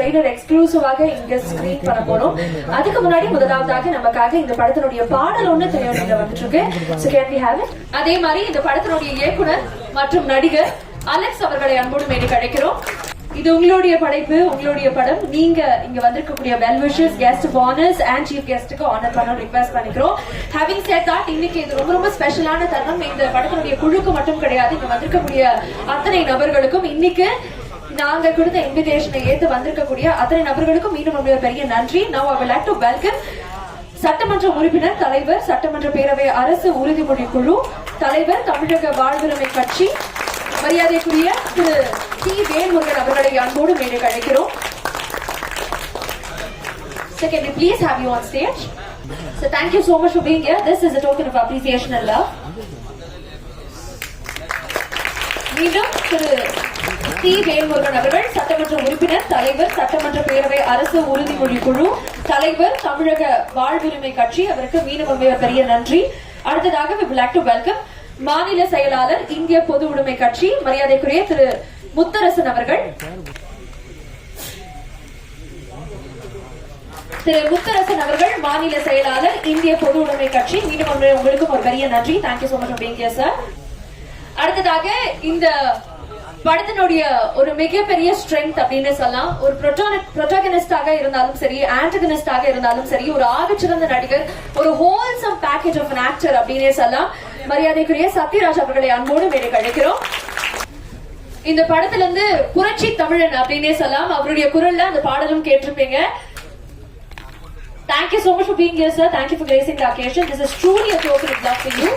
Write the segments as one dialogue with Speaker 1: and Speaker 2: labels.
Speaker 1: Trailer எக்ஸ்க்ளூசிவாக இங்க screen பண்ண போறோம். அதுக்கு முன்னாடி முதலாவதாக நமக்காக இந்த படத்தினுடைய பாடல் ஒண்ணு திரையரங்கில வந்துட்டு இருக்கு. So can we have it? அதே மாதிரி இந்த படத்தினுடைய இயக்குனர் மற்றும் நடிகர் அலெக்ஸ் அவர்களை அன்போடு மேடைக்கு அழைக்கிறோம். இது உங்களுடைய படைப்பு, உங்களுடைய படம். நீங்க இங்க வந்திருக்கக்கூடிய well wishers, guest of honours and chief கெஸ்ட்டுக்கு ஆனர் பண்ண ரிக்வெஸ்ட் பண்ணிக்கிறோம். ஹேவிங் செட் தட், இன்னைக்கு இது ரொம்ப ரொம்ப ஸ்பெஷலான தருணம். இந்த படத்தினுடைய குழுக்கு மட்டும் கிடையாது, இங்க வந்திருக்கக்கூடிய அத்தனை நபர்களுக்கும் இன்னைக்கு நாங்க கொடுத்த இன்விடேஷனை ஏத்து வந்திருக்கக்கூடிய அத்தனை நபர்களுக்கும் மீண்டும் நம்முடைய பெரிய நன்றி. Now I would like to welcome சட்டமன்ற உறுப்பினர், தலைவர், சட்டமன்ற பேரவை அரசு உறுதிமொழி குழு தலைவர், தமிழக வாழ்வுரிமை கட்சி, மரியாதைக்குரிய திரு டி. வேல்முருகன் அவர்களை அன்போடு மேடைக்கு அழைக்கிறோம். So can we please have you on stage? So thank you so much for being here. This is a token of appreciation and love. மீண்டும் திரு டி. வேல்முருகன் அவர்கள், சட்டமன்ற உறுப்பினர், தலைவர், சட்டமன்ற பேரவை அரசு உறுதிமொழி குழு தலைவர், தமிழக வாழ்வுரிமை கட்சி, அவருக்கு மீண்டும் பெரிய நன்றி. அடுத்ததாக we would like to welcome மாநில செயலாளர், இந்திய பொது உடைமை கட்சி, மரியாதைக்குரிய திரு முத்தரசன் அவர்கள். திரு முத்தரசன் அவர்கள், மாநில செயலாளர், இந்திய பொது உடைமை கட்சி, மீண்டும் உங்களுக்கும் ஒரு பெரிய நன்றி. Thank you so much for being here sir. அடுத்ததாக இந்த படத்தினுடைய ஒரு மிகப்பெரிய ஸ்ட்ரென்த் அப்படின்னு சொல்லலாம். ஒரு புரோட்டகனிஸ்டாக இருந்தாலும் சரி, ஆன்டகனிஸ்டாக இருந்தாலும் சரி, ஒரு ஆகச்சிறந்த நடிகர், ஒரு wholesome package of an actor அப்படின்னே சொல்லலாம். மரியாதைக்குரிய சத்யராஜ் அவர்களை அன்போடு மேடைக்கு அழைக்கிறோம். இந்த படத்துல இருந்து புரட்சி தமிழன் அப்படின்னே சொல்லலாம். அவருடைய குரல்ல அந்த பாடலும் கேட்டிருப்பீங்க. Thank you so much for being here, sir. Thank you for gracing the occasion. This is truly a token of love for you.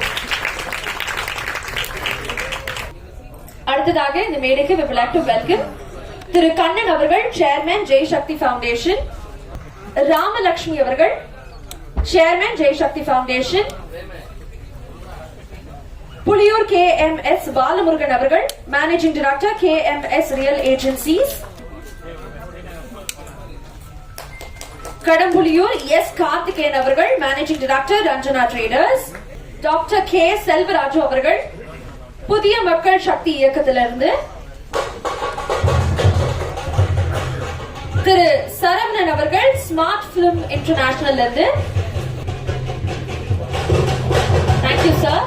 Speaker 1: அடுத்ததாக இந்த மேடைக்கு we would like to welcome திரு கண்ணன் அவர்கள், சேர்மன் ஜெய் சக்தி ஃபவுண்டேஷன், ராமலட்சுமி அவர்கள், சேர்மன் ஜெய் சக்தி foundation, Puliyur KMS Balamurugan அவர்கள், managing director KMS real agencies, Kadambuliyur S. Karthikeyan அவர்கள், managing director Ranjana traders, doctor K. Selvaraju அவர்கள், புதிய மக்கள் சக்தி இயக்கத்திலிருந்து, திரு சரவணன் அவர்கள், ஸ்மார்ட் பிலிம் இன்டர்நேஷனல் இருந்து. Thank you sir.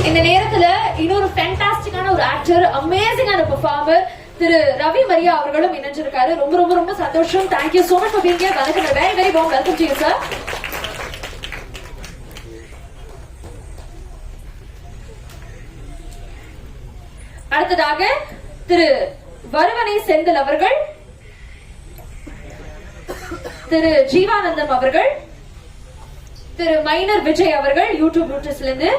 Speaker 1: இந்த நேரத்துல இன்னொரு ஃபேண்டாஸ்டிக்கான ஒரு ஆக்டர், அமேசிங்கான பெர்ஃபார்மர் திரு ரவி மரியா அவர்களும் இணைஞ்சிருக்காரு. ரொம்ப ரொம்ப ரொம்ப சந்தோஷம். Thank you so much for being here. Welcome, very very warm welcome to you sir. அடுத்ததாக திரு வருவனை செந்தில் அவர்கள், திரு ஜீவானந்தம் அவர்கள், திரு மைனர் விஜய் அவர்கள் யூடியூப் ரூட்டஸ்ல இருந்து,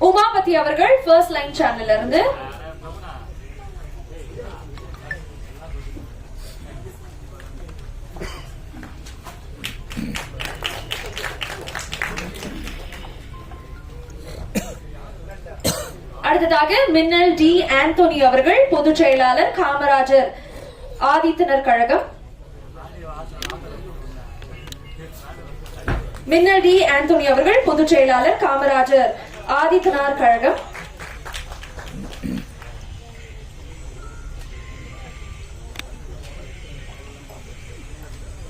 Speaker 1: உமாபதி அவர்கள் ஃபர்ஸ்ட் லைன் சேனல்ல இருந்து, அடுத்ததாக மின்னல் டி. ஆந்தோனி அவர்கள், பொதுச் செயலாளர், காமராஜர் ஆதித்தனர் கழகம். மின்னல் டி. ஆந்தோனி அவர்கள், பொதுச் செயலாளர், காமராஜர் ஆதித்தனார் கழகம்.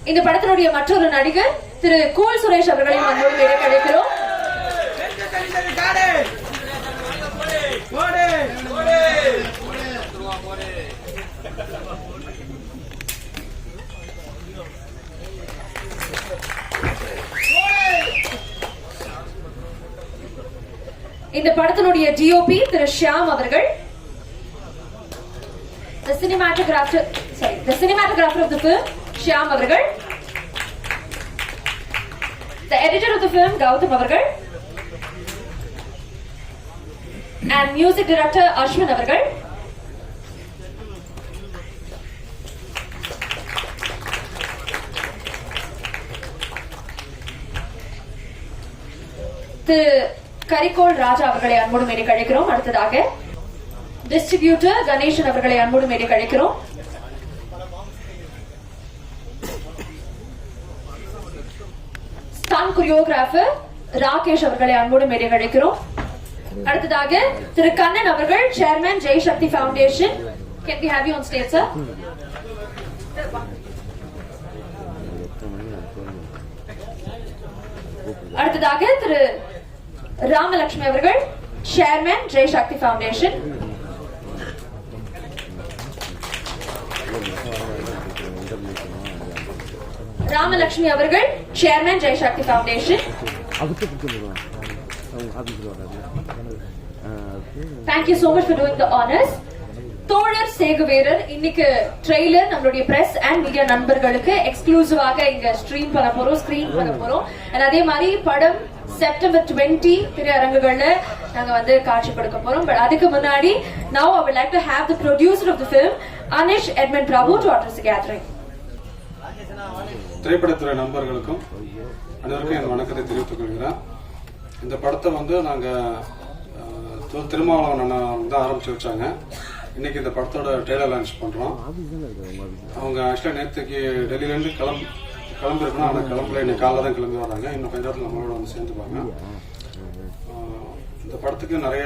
Speaker 1: இந்த படத்தினுடைய மற்றொரு நடிகர் திரு கூல் சுரேஷ் அவர்களை நம்மோடு மேடைக்கு அழைக்கிறோம். இந்த படத்தினுடைய டிஓபி திரு ஷியாம் அவர்கள், the cinematographer of the film Shyam அவர்கள், the editor of the film Gautham அவர்கள், and music director அஸ்வின் அவர்கள். திரு கரிகோல் ராஜா அவர்களை அன்போடு மேடைக்கு அழைக்கிறோம். அடுத்ததாக டிஸ்ட்ரிபியூட்டர் கணேசன் அவர்களை அன்போடு மேடைக்கு அழைக்கிறோம். ஸ்டன் கொரியோகிராஃபர் ராகேஷ் அவர்களை அன்போடு மேடைக்கு அழைக்கிறோம். அடுத்ததாக திரு கண்ணன் அவர்கள், chairman Jai Sakthi foundation, Can we have you on stage, sir? அடுத்ததாக திரு ராமலட்சுமி அவர்கள், சேர்மன் ஜெய் சக்தி ஃபவுண்டேஷன். ராமலட்சுமி அவர்கள், chairman Jai Sakthi foundation. Thank you so much for doing the honors. தோழர் சேகுவேரர் இன்னைக்கு ட்ரெய்லர் நம்மளுடைய பிரஸ் அண்ட் மீடியா நண்பர்களுக்கு எக்ஸ்க்ளூசிவாக இங்க ஸ்ட்ரீம் பண்ண போறோம், ஸ்கிரீன் பண்ண போறோம். அதே மாதிரி படம் செப்டம்பர் 20 திரையரங்குகள்ல நாங்க வந்து காட்சிப்படுத்த போறோம். பட் அதுக்கு முன்னாடி now I would like to have the producer of the film Anish Edmund Prabhu to address the gathering.
Speaker 2: திரைப்படத்துறை நண்பர்களுக்கும் அனைவருக்கும் என் வணக்கத்தை தெரிவித்துக் கொள்கிறேன். இந்த படத்தை வந்து நாங்க திருமாவளவன் அண்ணா தான் ஆரம்பிச்சு வச்சாங்க. இன்னைக்கு இந்த படத்தோட ட்ரெய்லர் லான்ச் பண்றோம். அவங்க ஆக்சுவலா நேற்றுக்கு டெல்லியிலேருந்து கிளம்பிருக்கணும், ஆனால் கிளம்பல, இன்னைக்கு காலைல தான் கிளம்பி வராங்க. இன்னும் கொஞ்ச நேரத்தில் நம்மளோட வந்து சேர்ந்துப்பாங்க. இந்த படத்துக்கு நிறைய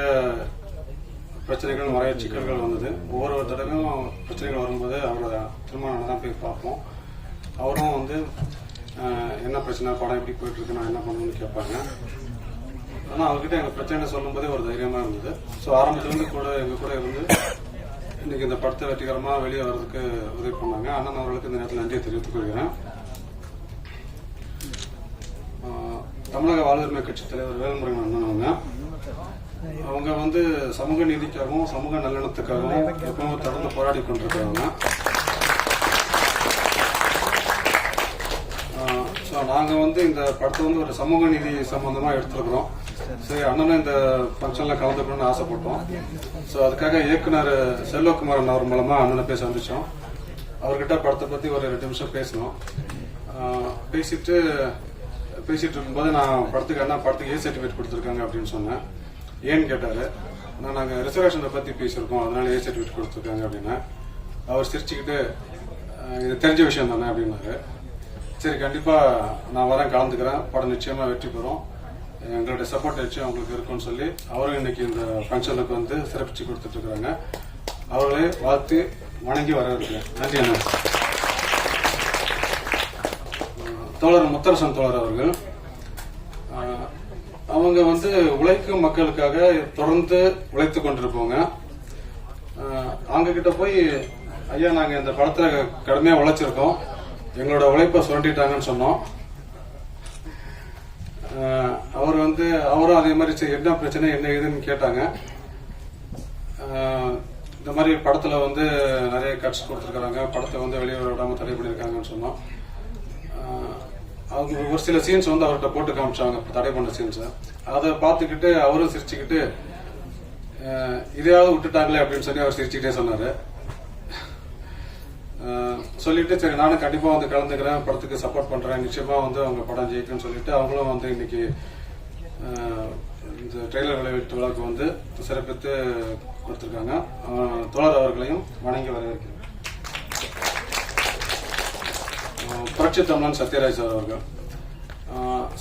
Speaker 2: பிரச்சனைகள், நிறைய சிக்கல்கள் வந்தது. ஒவ்வொரு தடவையும் பிரச்சனைகள் வரும்போது அவரை திருமணம் தான் போய் பார்ப்போம். அவரும் வந்து என்ன பிரச்சனை, படம் எப்படி போயிட்டு இருக்கு, நான் என்ன பண்ணணும்னு கேட்பாங்க. ஆனால் அவர்கிட்ட எங்கள் பிரச்சனை சொல்லும் போதே ஒரு தைரியமாக இருந்தது. ஸோ ஆரம்பத்துலேருந்து கூட எங்கள் கூட இருந்து இன்னைக்கு இந்த படத்தை வெற்றிகரமாக வெளியே வர்றதுக்கு உதவி பண்ணாங்க. அண்ணன் அவர்களுக்கு இந்த நேரத்தில் நன்றியை தெரிவித்துக் கொள்கிறேன். தமிழக வாழ்வுரிமை கட்சி தலைவர் வேல்முருகன் அண்ணன் அவங்க வந்து சமூக நீதிக்காகவும் சமூக நல்லெண்ணத்துக்காகவும் எப்பவும் தொடர்ந்து போராடி கொண்டிருக்காங்க. ஸோ நாங்கள் வந்து இந்த படத்தை வந்து ஒரு சமூக நீதி சம்பந்தமாக எடுத்துருக்குறோம். சரி, அண்ணனும் இந்த ஃபங்க்ஷனில் கலந்துக்கணும்னு ஆசைப்பட்டோம். ஸோ அதுக்காக இயக்குனர் செல்வகுமாரன் அவர் மூலமாக அண்ணனை போய் சந்தித்தோம். அவர்கிட்ட படத்தை பற்றி ஒரு 2 நிமிஷம் பேசினோம். பேசிட்டு இருக்கும்போது நான் படத்துக்கு ஏ சர்டிஃபிகேட் கொடுத்துருக்காங்க அப்படின்னு சொன்னேன். ஏன்னு கேட்டார். நாங்கள் ரிசர்வேஷனை பற்றி பேசியிருக்கோம், அதனால ஏ சர்டிஃபிகேட் கொடுத்துருக்காங்க அப்படின்னா அவர் சிரிச்சுக்கிட்டு இது தெரிஞ்ச விஷயம் தானே அப்படின்னாரு. சரி, கண்டிப்பாக நான் வரேன், கலந்துக்கிறேன், படம் நிச்சயமாக வெற்றி பெறும், எங்களுடைய சப்போர்ட் நிச்சயம் அவங்களுக்கு இருக்குன்னு சொல்லி அவரும் இன்னைக்கு இந்த ஃபங்க்ஷனுக்கு வந்து சிறப்பிச்சு கொடுத்துட்டு இருக்கிறாங்க. அவர்களே வாழ்த்து வணங்கி வரவேற்கிறேன். நன்றி அண்ணா. தோழர் முத்தரசன் தோழர் அவர்கள், அவங்க வந்து உழைக்கும் மக்களுக்காக தொடர்ந்து உழைத்து கொண்டிருப்போங்க. அவங்க கிட்ட போய், ஐயா நாங்கள் இந்த படத்தில் கடுமையாக உழைச்சிருக்கோம், எங்களோட உழைப்பை சுரண்டிட்டாங்கன்னு சொன்னோம். அவரும் அதே மாதிரி என்ன பிரச்சனை என்ன ஏதுன்னு கேட்டாங்க. இந்த மாதிரி படத்தில் வந்து நிறைய கட்ஸ் கொடுத்துருக்காங்க, படத்தை வந்து வெளியே விடாம தடை பண்ணியிருக்காங்கன்னு சொன்னோம். அவங்க ஒரு சில சீன்ஸ் வந்து அவர்கிட்ட போட்டு காமிச்சாங்க, தடை பண்ண சீன்ஸை. அதை பார்த்துக்கிட்டு அவரும் சிரிச்சுக்கிட்டு இதையாவது விட்டுட்டாங்களே அப்படின்னு சொல்லி அவர் சிரிச்சுக்கிட்டே சொன்னார். சொல்லிட்டு சரி நானும் கண்டிப்பாக வந்து கலந்துக்கிறேன், படத்துக்கு சப்போர்ட் பண்ணுறேன், நிச்சயமாக வந்து அவங்க படம் ஜெயிக்குன்னு சொல்லிட்டு அவங்களும் வந்து இன்னைக்கு இந்த ட்ரெய்லர் வெளியீட்டு விழாவுக்கு வந்து சிறப்பித்து கொடுத்துருக்காங்க. தோழர் அவர்களையும் வணங்கி வரவேற்கிறேன். புரட்சி தமிழன் சத்யராஜ் சார் அவர்கள்,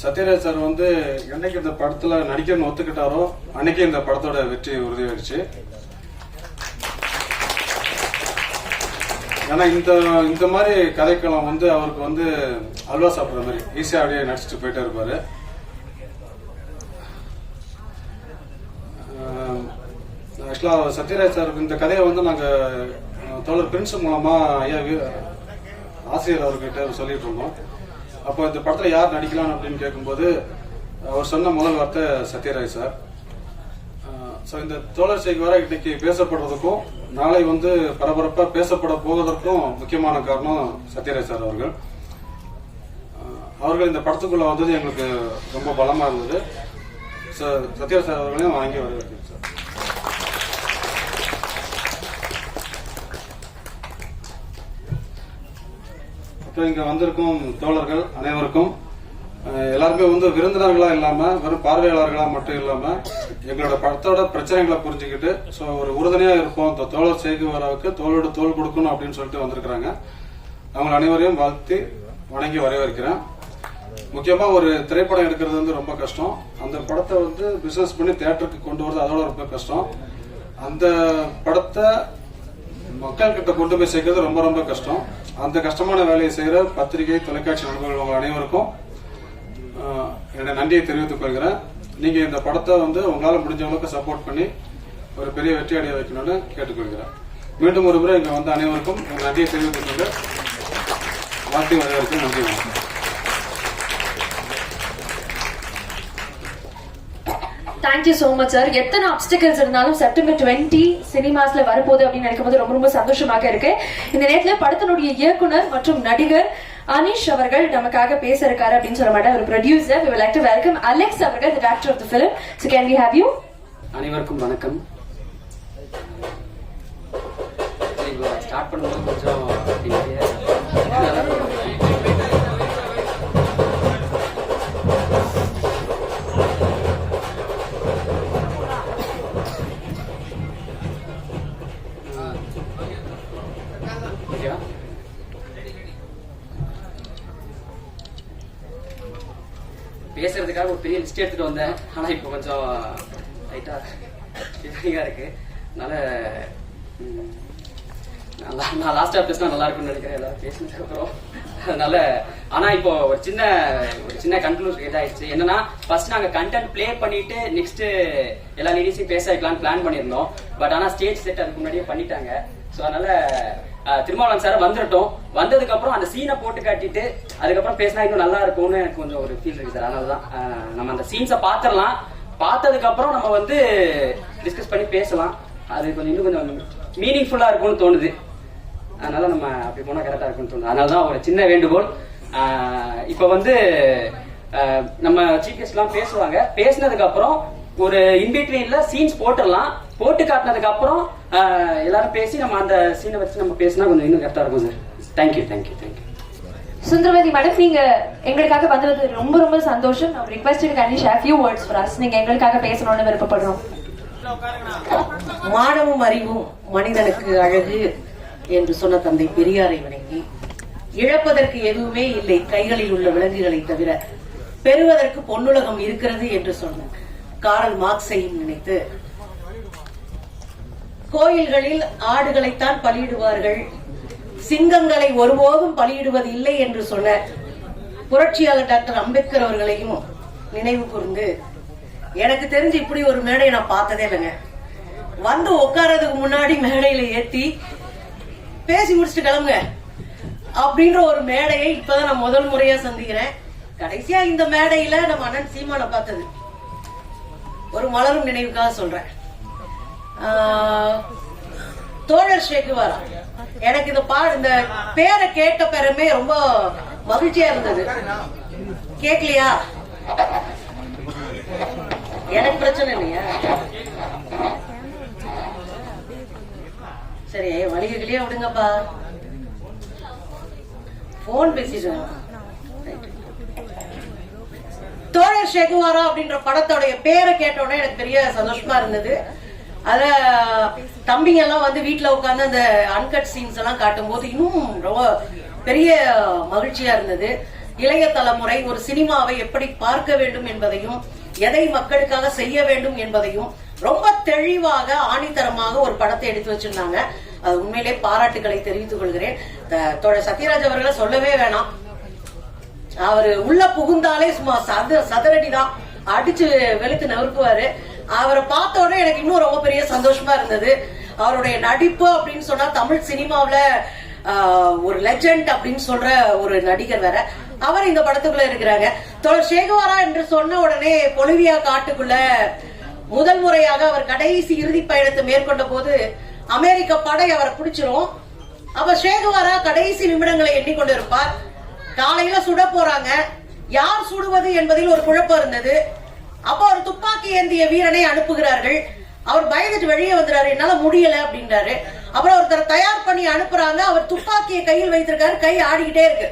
Speaker 2: சத்யராஜ் சார் வந்து என்னைக்கு இந்த படத்தில் நடிக்கணும்னு ஒத்துக்கிட்டாரோ அன்னைக்கு இந்த படத்தோட வெற்றி உறுதியாயிடுச்சு. ஏன்னா இந்த மாதிரி கதைக்களம் வந்து அவருக்கு வந்து அல்வா சாப்பிட்ற மாதிரி ஈஸியாக அப்படியே நடிச்சுட்டு போயிட்டே இருப்பாரு. ஆக்சுவலாக சத்யராஜ் சாருக்கு இந்த கதையை வந்து நாங்கள் தோழர் பிரின்ஸ் மூலமா ஐயா ஆசிரியர் அவர்கிட்ட சொல்லிட்டு இருந்தோம். அப்போ இந்த படத்தில் யார் நடிக்கலாம் அப்படின்னு கேட்கும்போது அவர் சொன்ன முதல் வார்த்தை சத்யராஜ் சார். ஸோ இந்த தோழர் செய்வார இன்னைக்கு பேசப்படுறதுக்கும் நாளை வந்து பரபரப்பா பேசப்பட போவதற்கும் முக்கியமான காரணம் சத்யராஜ் சார் அவர்கள். அவர்கள் இந்த படத்துக்குள்ள வந்தது எங்களுக்கு ரொம்ப பலமா இருந்தது. சத்யராஜ் சார் அவர்களையும் வாங்கி வரவேற்கிறேன் சார். அப்புறம் இங்க வந்திருக்கும் தோழர்கள் அனைவருக்கும் எல்லாருமே வந்து விருந்தினர்களா இல்லாம வெறும் பார்வையாளர்களா மட்டும் இல்லாம எங்களோட படத்தோட பிரச்சனைகளை புரிஞ்சுக்கிட்டு ஸோ ஒரு உறுதுணையா இருப்போம், தோழர் சேகுவாராவுக்கு தோளோடு தோள் கொடுக்கணும் அப்படின்னு சொல்லிட்டு வந்திருக்கிறாங்க. அவங்க அனைவரையும் வாழ்த்தி வணங்கி வரவேற்கிறேன். முக்கியமா ஒரு திரைப்படம் எடுக்கிறது வந்து ரொம்ப கஷ்டம். அந்த படத்தை வந்து பிசினஸ் பண்ணி தியேட்டருக்கு கொண்டு வரது அதோட ரொம்ப கஷ்டம். அந்த படத்தை மக்கள் கிட்ட கொண்டு போய் சேர்க்கறது ரொம்ப ரொம்ப கஷ்டம். அந்த கஷ்டமான வேலையை செய்யற பத்திரிகை, தொலைக்காட்சி நண்பர்கள் உங்க அனைவருக்கும் என்னோட நன்றியை தெரிவித்துக் கொள்கிறேன். நீங்க இந்த படத்தை வந்து உங்களால முடிஞ்ச அளவுக்கு சப்போர்ட் பண்ணி ஒரு பெரிய வெற்றி அடைய வைக்கணும்னு கேட்டுக்கொள்கிறேன். மீண்டும் ஒரு முறை இங்க வந்த அனைவருக்கும் நன்றியை தெரிவித்துக் கொண்டு வாழ்க்கை வரவேற்கும். நன்றி.
Speaker 1: Thank you so much sir. எத்தனை அப்டிகல்ஸ் இருந்தாலும் செப்டம்பர் 20 சினிமாஸ்ல வரப்போகுது அப்படின்னு நினைக்கும்போது ரொம்ப ரொம்ப சந்தோஷமாக இருக்கு. இந்த நேரத்துல படத்தினுடைய இயக்குனர் மற்றும் நடிகர் அனிஷ் அவர்கள் நமக்காக பேச இருக்காரு அப்படின்னு சொல்ல மாட்டேன். ஒரு producer. We would like to welcome Alex அவர்கள், the director of the film. So can we have you?
Speaker 3: அனைவருக்கும் வணக்கம். ஸ்டார்ட் பண்ணும்போது கொஞ்சம் பேசுறதுக்காக ஒரு பெரிய லிஸ்ட் எடுத்துட்டு வந்தேன். ஆனா இப்போ கொஞ்சம் லைட்டா இருக்கு. நான் லாஸ்டா பேசினா நல்லா இருக்கும்னு நினைக்கிறேன் எல்லாரும் பேசினதுக்கு அப்புறம். அதனால ஆனா இப்போ ஒரு சின்ன கன்க்ளூஷன் இதாயிடுச்சு. என்னன்னா ஃபர்ஸ்ட் நாங்க கண்டென்ட் பிளே பண்ணிட்டு நெக்ஸ்ட் எல்லா லேடிஸையும் பேச வைக்கலாம்னு பிளான் பண்ணியிருந்தோம். பட் ஆனா ஸ்டேஜ் செட் அதுக்கு முன்னாடியே பண்ணிட்டாங்க. ஸோ அதனால திருமாவளவன் சார் வந்துட்டோம். வந்ததுக்கு அப்புறம் அந்த சீனை போட்டு காட்டிட்டு அதுக்கப்புறம் பேசினா இன்னும் நல்லா இருக்கும்னு எனக்கு கொஞ்சம் ஒரு ஃபீல் இருக்கு சார். அதனாலதான் நம்ம அந்த சீன்ஸை பாத்திரலாம். பார்த்ததுக்கு அப்புறம் நம்ம வந்து டிஸ்கஸ் பண்ணி பேசலாம். அது கொஞ்சம் இன்னும் கொஞ்சம் மீனிங்ஃபுல்லா இருக்கும்னு தோணுது. அதனால நம்ம அப்படி போனா கரெக்டா இருக்கும்னு தோணுது. அதனாலதான் ஒரு சின்ன வேண்டுகோள். இப்ப வந்து நம்ம சீஃப் கெஸ்ட் எல்லாம் பேசுவாங்க. பேசினதுக்கு அப்புறம் ஒரு இன்பிட்வீன்ல சீன்ஸ் போட்டுடலாம். போட்டு காட்டினதுக்கு அப்புறம் எல்லாரும் பேசி நம்ம அந்த சீனை வச்சு நம்ம பேசினா கொஞ்சம் இன்னும் கரெக்டா இருக்கும் sir. Thank you thank you thank you.
Speaker 1: Sundaravathi madam, நீங்க எங்களுக்காக வந்தது ரொம்ப ரொம்ப சந்தோஷம். நான் request Anish a few words for us. நீங்க எங்களுக்காக பேசணும்னு விருப்பப்படுறோம்.
Speaker 4: மானமும் அறிவும் மனிதனுக்கு அழகு என்று சொன்ன தந்தை பெரியாரை வணங்கி, இழப்பதற்கு எதுவுமே இல்லை கைகளில் உள்ள விலங்குகளை தவிர, பெறுவதற்கு பொன்னுலகம் இருக்கிறது என்று சொன்ன காரல் மார்க்ஸையும் நினைத்து, கோயில்களில் ஆடுகளைத்தான் பலியிடுவார்கள், சிங்கங்களை ஒருபோதும் பலியிடுவது இல்லை என்று சொன்ன புரட்சியாளர் டாக்டர் அம்பேத்கர் அவர்களையும் நினைவு கூர்ந்து, எனக்கு தெரிஞ்சு இப்படி ஒரு மேடையை நான் பார்த்ததே இல்லைங்க. வந்து உட்காரதுக்கு முன்னாடி மேடையில ஏத்தி பேசி முடிச்சுட்டு கிளம்புங்க அப்படின்ற ஒரு மேடையை இப்பதான் நான் முதல் முறையா சந்திக்கிறேன். கடைசியா இந்த மேடையில நம்ம அண்ணன் சீமானை பார்த்தது ஒரு மலரும் நினைவுக்காக சொல்றேன். தோழர் ஷேகுவாரா, எனக்கு இந்த பேரை கேட்ட பேருமே ரொம்ப மகிழ்ச்சியா இருந்தது. கேட்கலையா? எனக்கு பிரச்சனை இல்லையா? சரி, வணிகர்களே விடுங்கப்பா, போன் பேசிட்டு. தோழர் ஷேகுவாரா அப்படின்ற படத்தோடைய பேரை கேட்ட உடனே எனக்கு பெரிய சந்தோஷமா இருந்தது. அத தம்பிங்க எல்லாம் வந்து வீட்டுல உட்கார்ந்து அந்த அன்கட் சீன்ஸ் எல்லாம் காட்டும் போது இன்னும் ரொம்ப பெரிய மகிழ்ச்சியா இருந்தது. இளைய தலைமுறை ஒரு சினிமாவை எப்படி பார்க்க வேண்டும் என்பதையும், எதை மக்களுக்காக செய்ய வேண்டும் என்பதையும் ரொம்ப தெளிவாக ஆணித்தரமாக ஒரு படத்தை எடுத்து வச்சிருந்தாங்க. அது உண்மையிலே பாராட்டுகளை தெரிவித்துக் கொள்கிறேன். சத்யராஜ் அவர்களை சொல்லவே வேணாம். அவரு உள்ள புகுந்தாலே சும்மா சதுரடிதான் அடிச்சு வெளுத்து நறுக்குவாரு. அவரை பார்த்த உடனே எனக்கு இன்னும் ரொம்ப பெரிய சந்தோஷமா இருந்தது. அவருடைய நடிப்பு அப்படின்னு சொன்னா தமிழ் சினிமாவில ஒரு லெஜெண்ட் அப்படின்னு சொல்ற ஒரு நடிகர் வேற. அவர் இந்த படத்துக்குள்ள இருக்கிறாங்க. தோழர் ஷேகுவாரா என்று சொன்ன உடனே பொலிவியா காட்டுக்குள்ள முதல் முறையாக அவர் கடைசி இறுதி பயணத்தை மேற்கொண்ட போது அமெரிக்க படை அவரை பிடிச்சிரும். அப்ப ஷேகுவாரா கடைசி நிமிடங்களை எண்ணிக்கொண்டு இருப்பார். காலையில சுட போறாங்க. யார் சுடுவது என்பதில் ஒரு குழப்பம் இருந்தது. அப்ப அவர் துப்பாக்கி ஏந்திய வீரனை அனுப்புகிறார்கள். அவர் பயந்துட்டு வெளியே வந்துறாரு, என்னால முடியல அப்படின்றாரு. அப்புறம் ஒருத்தர் தயார் பண்ணி அனுப்புறாங்க. அவர் துப்பாக்கியை கையில் வைத்திருக்காரு, கை ஆடிக்கிட்டே இருக்கு.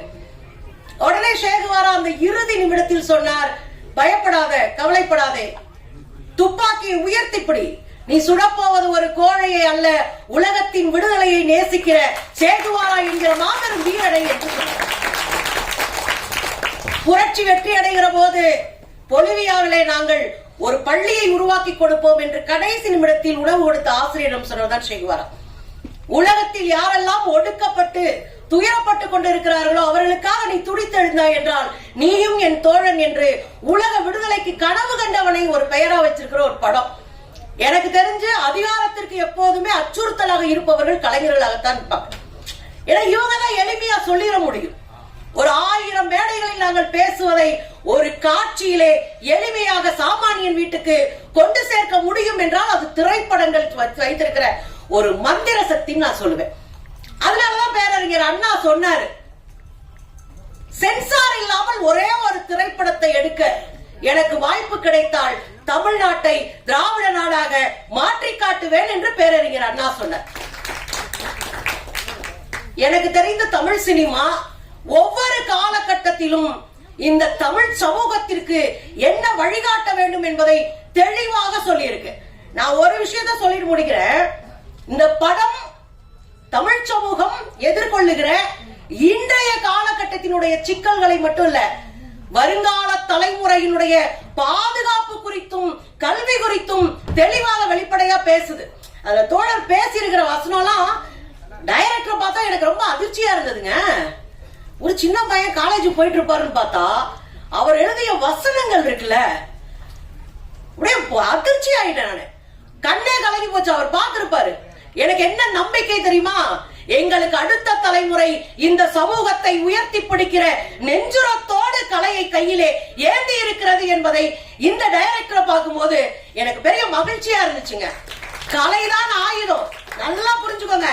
Speaker 4: உடனே ஷேகுவாரா அந்த இறுதி நிமிடத்தில் சொன்னார், பயப்படாத, கவலைப்படாதே, துப்பாக்கியை உயர்த்திப்பிடி, நீ சுடப்போவது ஒரு கோழையை அல்ல, உலகத்தின் விடுதலையை நேசிக்கிற ஷேகுவாரா என்கிற மாபெரும் வீரனை என்று சொன்னார். புரட்சி வெற்றி அடைகிற போது பொலிவியாவிலே நாங்கள் ஒரு பள்ளியை உருவாக்கி கொடுப்போம் என்று கடைசி நிமிடத்தில் உணவு கொடுத்த ஆசிரியரிடம் சொன்னதுதான் ஷேகுவாரா. உலகத்தில் யாரெல்லாம் ஒடுக்கப்பட்டு துயரப்பட்டு கொண்டிருக்கிறார்களோ அவர்களுக்காக நீ துடித்தெழுந்தாய் என்றால் நீயும் என் தோழன் என்று உலக விடுதலைக்கு கனவு கண்டவனை ஒரு பெயரா வச்சிருக்கிற ஒரு படம். எனக்கு தெரிஞ்சு அதிகாரத்திற்கு எப்போதுமே அச்சுறுத்தலாக இருப்பவர்கள் கலைஞர்களாகத்தான் இருப்பாங்க. ஏன்னா இவங்க தான் எளிமையா சொல்லிட முடியும். ஒரு 1000 மேடைகளில் நாங்கள் பேசுவதை ஒரு காட்சியிலே எளிமையாக சாமானியன் வீட்டுக்கு கொண்டு சேர்க்க முடியும் என்றால் அது திரைப்படங்கள் வைத்திருக்கிற ஒரு மந்திர சக்தின்னு நான் சொல்லுவேன். அதனாலதான் பேரறிஞர் அண்ணா சொன்னாரு, சென்சார் இல்லாமல் ஒரே ஒரு திரைப்படத்தை எடுக்க எனக்கு வாய்ப்பு கிடைத்தால் தமிழ்நாட்டை திராவிட நாடாக மாற்றி காட்டுவேன் என்று பேரறிஞர் அண்ணா சொன்னார். எனக்கு தெரிந்த தமிழ் சினிமா ஒவ்வொரு காலகட்டத்திலும் இந்த தமிழ் சமூகத்திற்கு என்ன வழிகாட்ட வேண்டும் என்பதை தெளிவாக சொல்லியிருக்கு. நான் ஒரு விஷயத்தை சொல்லிட்டு முடிக்கிறேன். இந்த படம் தமிழ் சமூகம் எதிர்கொள்ளுகிற இன்றைய காலகட்டத்தினுடைய சிக்கல்களை மட்டும் இல்ல, வருங்கால தலைமுறையினுடைய பாதுகாப்பு குறித்தும் கல்வி குறித்தும் தெளிவாக வெளிப்படையா பேசுது. அதுல தோழர் பேசியிருக்கிற வசனம்லாம் டைரக்டர் பார்த்தா எனக்கு ரொம்ப அதிர்ச்சியா இருந்ததுங்க. ஒரு சின்ன பையன் காலேஜ் போயிட்டு இருப்பாருன்னு பார்த்தா அவர் எழுதிய வசனங்கள் இருக்குல்ல, அப்படியே அதிர்ச்சி ஆயிட்டேன் நானு. கண்ணே கலங்கி போச்சு. அவர் பார்த்திருப்பாரு. எனக்கு என்ன நம்பிக்கை தெரியுமா? எங்களுக்கு அடுத்த தலைமுறை இந்த சமூகத்தை உயர்த்தி பிடிக்கிற நெஞ்சுரத்தோடு கலையை கையிலே ஏந்தி இருக்கிறது என்பதை இந்த டைரக்டரை பார்க்கும்போது எனக்கு பெரிய மகிழ்ச்சியா இருந்துச்சுங்க. கலைதான் ஆயுதம், நல்லா புரிஞ்சுக்கோங்க.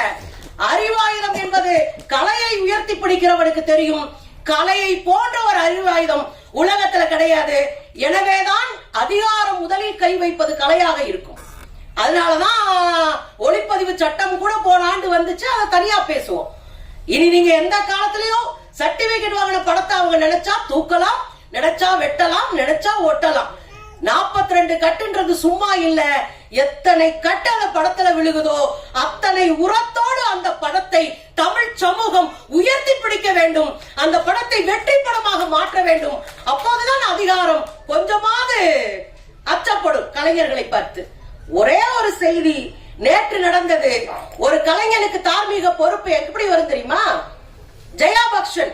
Speaker 4: அறிவாயுதம் என்பது கலையை உயர்த்தி பிடிக்கிறவனுக்கு தெரியும். கலையை போன்ற ஒரு அறிவாயுதம் உலகத்துல கிடையாது. எனவேதான் அதிகாரம் முதலில் கை வைப்பது கலையாக இருக்கும். அதனாலதான் ஒளிப்பதிவு சட்டம் கூட போன ஆண்டு வந்துச்சு. அதை தனியா பேசுவோம். இனி நீங்க எந்த காலத்திலயும் சர்டிபிகேட் வாங்கின படத்தை அவங்க நினைச்சா தூக்கலாம், நினைச்சா வெட்டலாம், நினைச்சா ஒட்டலாம். 42 கட்டுன்றது சும்மா இல்ல. எத்தனை கட்டு அந்த படத்துல விழுகுதோ அத்தனை உரத்தோடு அந்த படத்தை தமிழ் சமூகம் உயர்த்தி பிடிக்க வேண்டும். அந்த படத்தை வெற்றி படமாக மாற்ற வேண்டும். அப்போதுதான் அதிகாரம் கொஞ்சமாவது அச்சப்படும் கலைஞர்களை பார்த்து. ஒரே ஒரு செய்தி நேற்று நடந்தது. ஒரு கலைஞனுக்கு தார்மீக பொறுப்பு எப்படி வரும் தெரியுமா? ஜெயா பக்ஷன்,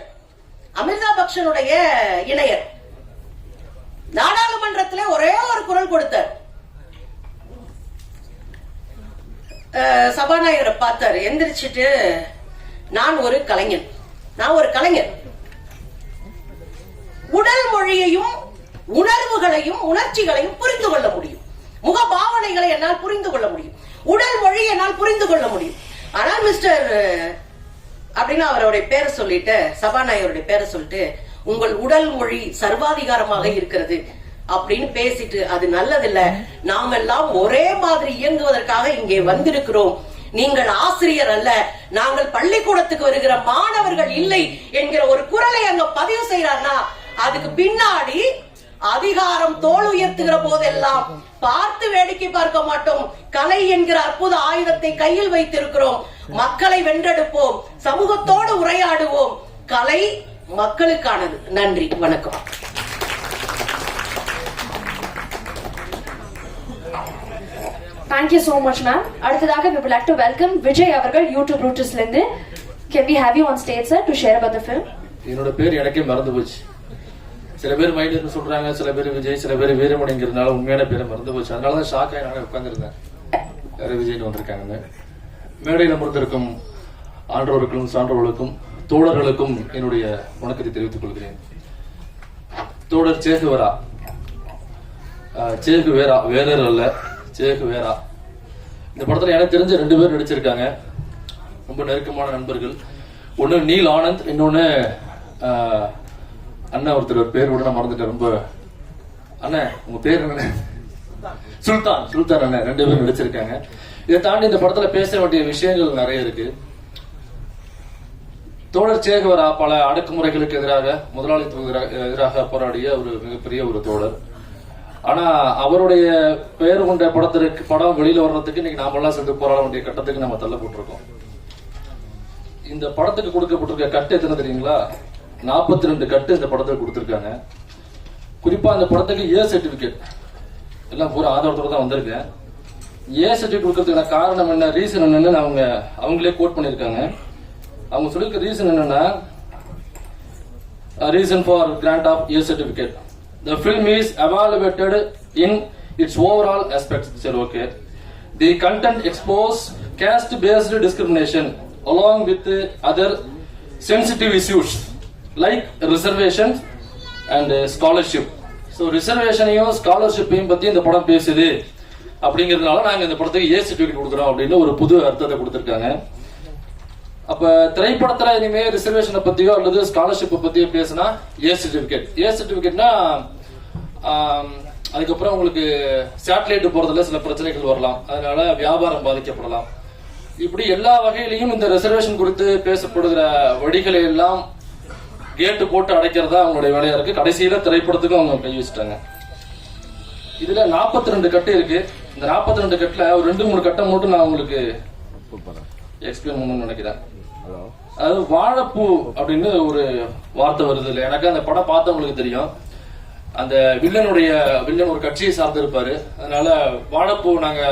Speaker 4: அமிர்தா பக்ஷனுடைய இணையர், நாடாளுமன்றத்திலே ஒரே ஒரு குரல் கொடுத்தார். சபாநாயகரை பார்த்தாரு, எந்திரிச்சிட்டு நான் ஒரு கலைஞன், நான் ஒரு கலைஞர். உடல் மொழியையும் உணர்வுகளையும் உணர்ச்சிகளையும் புரிந்து கொள்ள முடியும். முக பாவனைகளை என்னால் புரிந்து கொள்ள முடியும். உடல் மொழி என்னால் புரிந்து கொள்ள முடியும். ஆனால் மிஸ்டர் அப்படின்னு அவருடைய பேரை சொல்லிட்டு, சபாநாயகருடைய பேரை சொல்லிட்டு, உங்கள் உடல் மொழி சர்வாதிகாரமாக இருக்கிறது அப்படின்னு பேசிட்டு, அது நல்லதில்ல. நாம் எல்லாம் ஒரே மாதிரி இயங்குவதற்காக இங்கே வந்திருக்கிறோம். நீங்கள் ஆசிரியர் அல்ல, நாங்கள் பள்ளிக்கூடத்துக்கு வருகிற மாணவர்கள் இல்லை என்கிற ஒரு குரலை அங்க பதிவு செய்யறாருன்னா அதுக்கு பின்னாடி அதிகாரம் தோல் உயர்த்துகிற போதெல்லாம் பார்த்து வேடிக்கை பார்க்க மாட்டோம். கலை என்கிற அற்புத ஆயுதத்தை கையில் வைத்திருக்கிறோம். மக்களை வென்றெடுப்போம், சமூகத்தோடு உரையாடுவோம். கலை மக்களுக்கானது. நன்றி, வணக்கம்.
Speaker 1: Thank you so much, ma'am. அடுத்ததாக we would like to welcome Vijay அவர்கள் YouTube Rootsல இருந்து. Can we have you on stage, sir, to share about the film?
Speaker 5: என்னோட பேர் எனக்கே மறந்து போச்சு. சில பேர் மைண்ட் சொல்றாங்க, சில பேர் விஜய், சில பேர் வீரமணிங்கிறதுனால உண்மையான பேரை மறந்து போச்சு. அதனாலதான் ஷாக் ஆகி நானே உட்கார்ந்துருந்தேன். வேற விஜய்னு வந்திருக்காங்க. மேடையில் அமர்ந்திருக்கும் ஆன்றோருக்கும் சான்றோர்களுக்கும் தோழர்களுக்கும் என்னுடைய வணக்கத்தை தெரிவித்துக் கொள்கிறேன். தோழர் சேகுவேரா, சேகுவேரா வேறர் அல்ல, சேகுவேரா. இந்த படத்துல எனக்கு தெரிஞ்ச 2 பேர் நடிச்சிருக்காங்க, ரொம்ப நெருக்கமான நண்பர்கள். ஒன்னு நீல் ஆனந்த், இன்னொன்னு அண்ணா ஒருத்தர் பேர் கூட நான் மறந்துட்டேன். ரொம்ப அண்ணா, உங்க பேர் என்ன? சுல்தான். சுல்தான் அண்ணா 2 பேரும் நடிச்சிருக்காங்க. இதை தாண்டி இந்த படத்துல பேச வேண்டிய விஷயங்கள் நிறைய இருக்கு. தோழர் சேகுவேரா பல அடக்குமுறைகளுக்கு எதிராக, முதலாளித்துவ எதிராக போராடிய ஒரு மிகப்பெரிய ஒரு தோழர். ஆனா அவருடைய பெயர் கொண்ட படம் வெளியில வர்றதுக்கு இன்னைக்கு நாமெல்லாம் சேர்ந்து போராட வேண்டிய கட்டத்துக்கு நம்ம தள்ளப்பட்டிருக்கோம். இந்த படத்துக்கு கொடுக்கப்பட்டிருக்க கட்டு எத்தனை தெரியுங்களா? 42 கட்டு இந்த படத்துக்கு கொடுத்திருக்காங்க. குறிப்பா இந்த படத்துக்கு ஏ சர்டிபிகேட் எல்லாம் பூரா ஆதாரத்தோட தான் வந்திருக்கேன். ஏ சர்டிஃபிகேட் கொடுக்கறதுக்கான காரணம் என்ன, ரீசன் என்னன்னு அவங்களே கோட் பண்ணியிருக்காங்க. அவங்க சொல்லிருக்க ரீசன் என்னன்னா, reason for grant of A certificate. The film is evaluated in its overall aspects. Sir, okay. The content expose caste-based discrimination along with other sensitive issues like reservation and scholarship. So reservationையும் ஸ்காலர்ஷிப்பையும் பத்தி இந்த படம் பேசுது அப்படிங்கிறதுனால நாங்க இந்த படத்துக்கு A certificate கொடுக்குறோம் அப்படின்னு ஒரு புது அர்த்தத்தை கொடுத்திருக்காங்க. அப்ப திரைப்படத்துல இனிமே ரிசர்வேஷனை பத்தியோ அல்லது ஸ்காலர்ஷிப் பத்தியோ பேசினா ஏ சர்டிபிகேட். ஏ சர்டிபிகேட்னா அதுக்கப்புறம் உங்களுக்கு சேட்டலைட் போறதுல சில பிரச்சனைகள் வரலாம், அதனால வியாபாரம் பாதிக்கப்படலாம். இப்படி எல்லா வகையிலையும் இந்த ரிசர்வேஷன் குறித்து பேசப்படுகிற வழிகளை எல்லாம் கேட்டு போட்டு அடைக்கிறதா அவங்களுடைய வேலையா இருக்கு. கடைசியில திரைப்படத்துக்கும் அவங்க கை வச்சுட்டாங்க. இதுல 42 கட்டு இருக்கு. இந்த 42 கட்டுல ஒரு 2-3 கட்டம் மட்டும் நான் உங்களுக்கு எக்ஸ்பிளைன் பண்ணணும்னு நினைக்கிறேன். அதாவது வாழைப்பூ அப்படின்னு ஒரு வார்த்தை வருது இல்லை, எனக்கு அந்த படம் பார்த்தவங்களுக்கு தெரியும். அந்த வில்லன் ஒரு கட்சியை சார்ந்து இருப்பாரு, அதனால வாழைப்பூ நாங்க